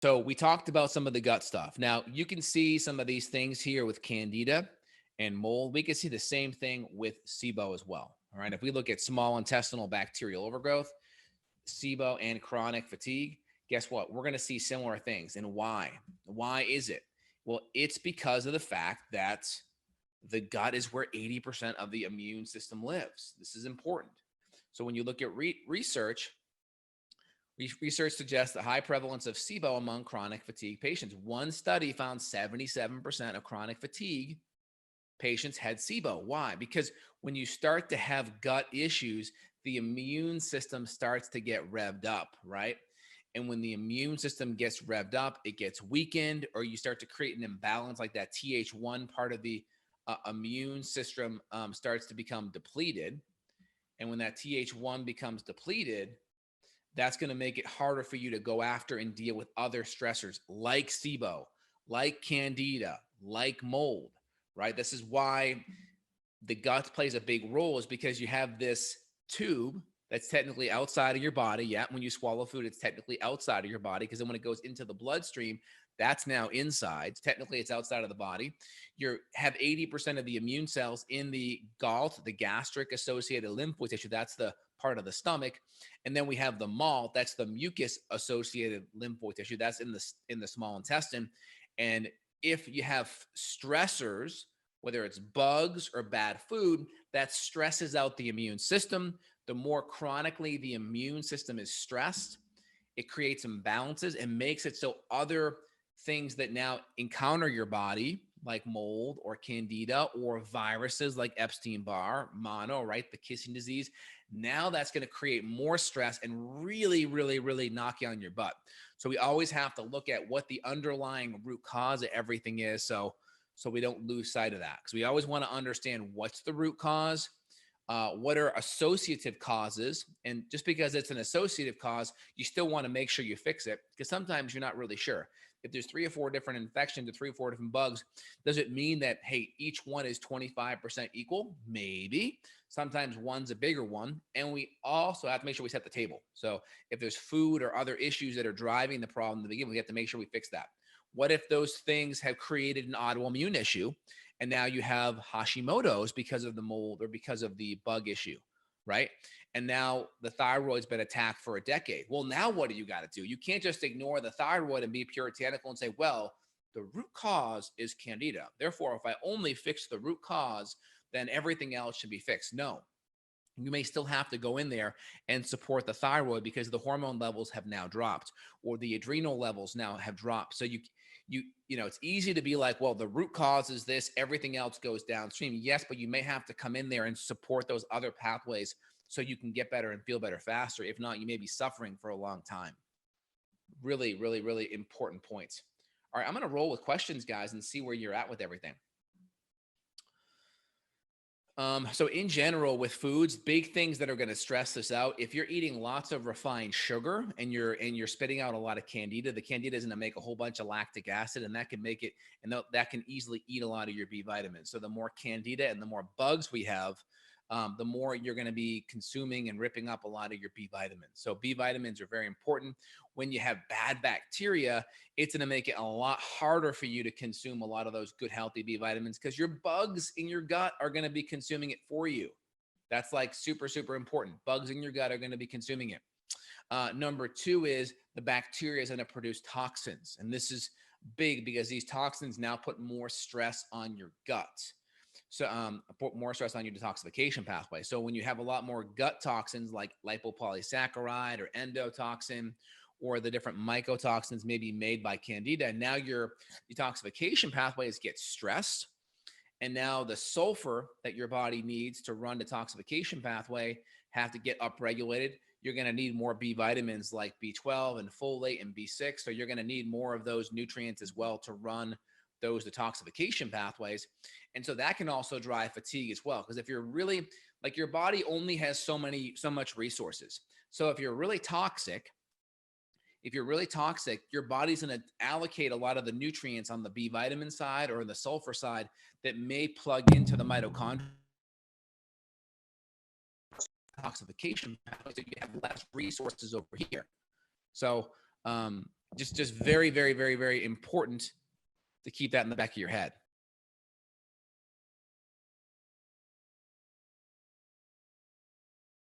So we talked about some of the gut stuff. Now you can see some of these things here with candida and mold. We can see the same thing with Sibo as well. All right. If we look at small intestinal bacterial overgrowth, Sibo, and chronic fatigue, guess what? We're going to see similar things. And why? Why is it? Well, it's because of the fact that the gut is where 80% of the immune system lives. This is important. So when you look at research, research suggests the high prevalence of Sibo among chronic fatigue patients. One study found 77% of chronic fatigue patients had Sibo. Why? Because when you start to have gut issues, the immune system starts to get revved up, right? And when the immune system gets revved up, it gets weakened, or you start to create an imbalance, like that Th1 part of the immune system starts to become depleted. And when that Th1 becomes depleted, that's going to make it harder for you to go after and deal with other stressors like Sibo, like candida, like mold, right? This is why the gut plays a big role, is because you have this tube that's technically outside of your body. Yeah, when you swallow food, it's technically outside of your body, because then when it goes into the bloodstream, that's now inside. Technically, it's outside of the body. You have 80% of the immune cells in the GALT, the gastric associated lymphoid tissue. That's the part of the stomach. And then we have the MALT, that's the mucus associated lymphoid tissue. That's in the small intestine. And if you have stressors, whether it's bugs or bad food, that stresses out the immune system. The more chronically the immune system is stressed, it creates imbalances and makes it so other things that now encounter your body, like mold or candida or viruses like Epstein-Barr, mono, right? The kissing disease. Now that's going to create more stress and really, really, really knock you on your butt. So we always have to look at what the underlying root cause of everything is. So we don't lose sight of that, because we always want to understand what's the root cause, what are associative causes. And just because it's an associative cause, you still want to make sure you fix it, because sometimes you're not really sure. If there's 3 or 4 different infections or 3 or 4 different bugs, does it mean that, hey, each one is 25% equal? Maybe. Sometimes one's a bigger one. And we also have to make sure we set the table. So if there's food or other issues that are driving the problem to begin with, we have to make sure we fix that. What if those things have created an autoimmune issue, and now you have Hashimoto's because of the mold or because of the bug issue, right? And now the thyroid's been attacked for a decade. Well, now what do you got to do? You can't just ignore the thyroid and be puritanical and say, well, the root cause is candida. Therefore, if I only fix the root cause, then everything else should be fixed. No, you may still have to go in there and support the thyroid, because the hormone levels have now dropped, or the adrenal levels now have dropped. So it's easy to be like, well, the root cause is this, everything else goes downstream. Yes, but you may have to come in there and support those other pathways so you can get better and feel better faster. If not, you may be suffering for a long time. Really, really, really important points. All right, I'm going to roll with questions, guys, and see where you're at with everything. So in general, with foods, big things that are going to stress this out. If you're eating lots of refined sugar and you're spitting out a lot of candida, the candida is going to make a whole bunch of lactic acid, and that can make it, and that can easily eat a lot of your B vitamins. So the more candida and the more bugs we have, the more you're going to be consuming and ripping up a lot of your B vitamins. So B vitamins are very important. When you have bad bacteria, it's going to make it a lot harder for you to consume a lot of those good, healthy B vitamins, because your bugs in your gut are going to be consuming it for you. That's like super, super important. Bugs in your gut are going to be consuming it. Number 2 is the bacteria is going to produce toxins. And this is big, because these toxins now put more stress on your gut. So put more stress on your detoxification pathway. So when you have a lot more gut toxins like lipopolysaccharide or endotoxin, or the different mycotoxins maybe made by candida, now your detoxification pathways get stressed. And now the sulfur that your body needs to run detoxification pathway have to get upregulated. You're going to need more B vitamins like B12 and folate and B6. So you're going to need more of those nutrients as well to run those detoxification pathways. And so that can also drive fatigue as well. Because if you're really, like, your body only has so much resources. So if you're really toxic, your body's going to allocate a lot of the nutrients on the B vitamin side or the sulfur side that may plug into the mitochondria detoxification pathway, so you have less resources over here. So Just very, very, very, very important to keep that in the back of your head.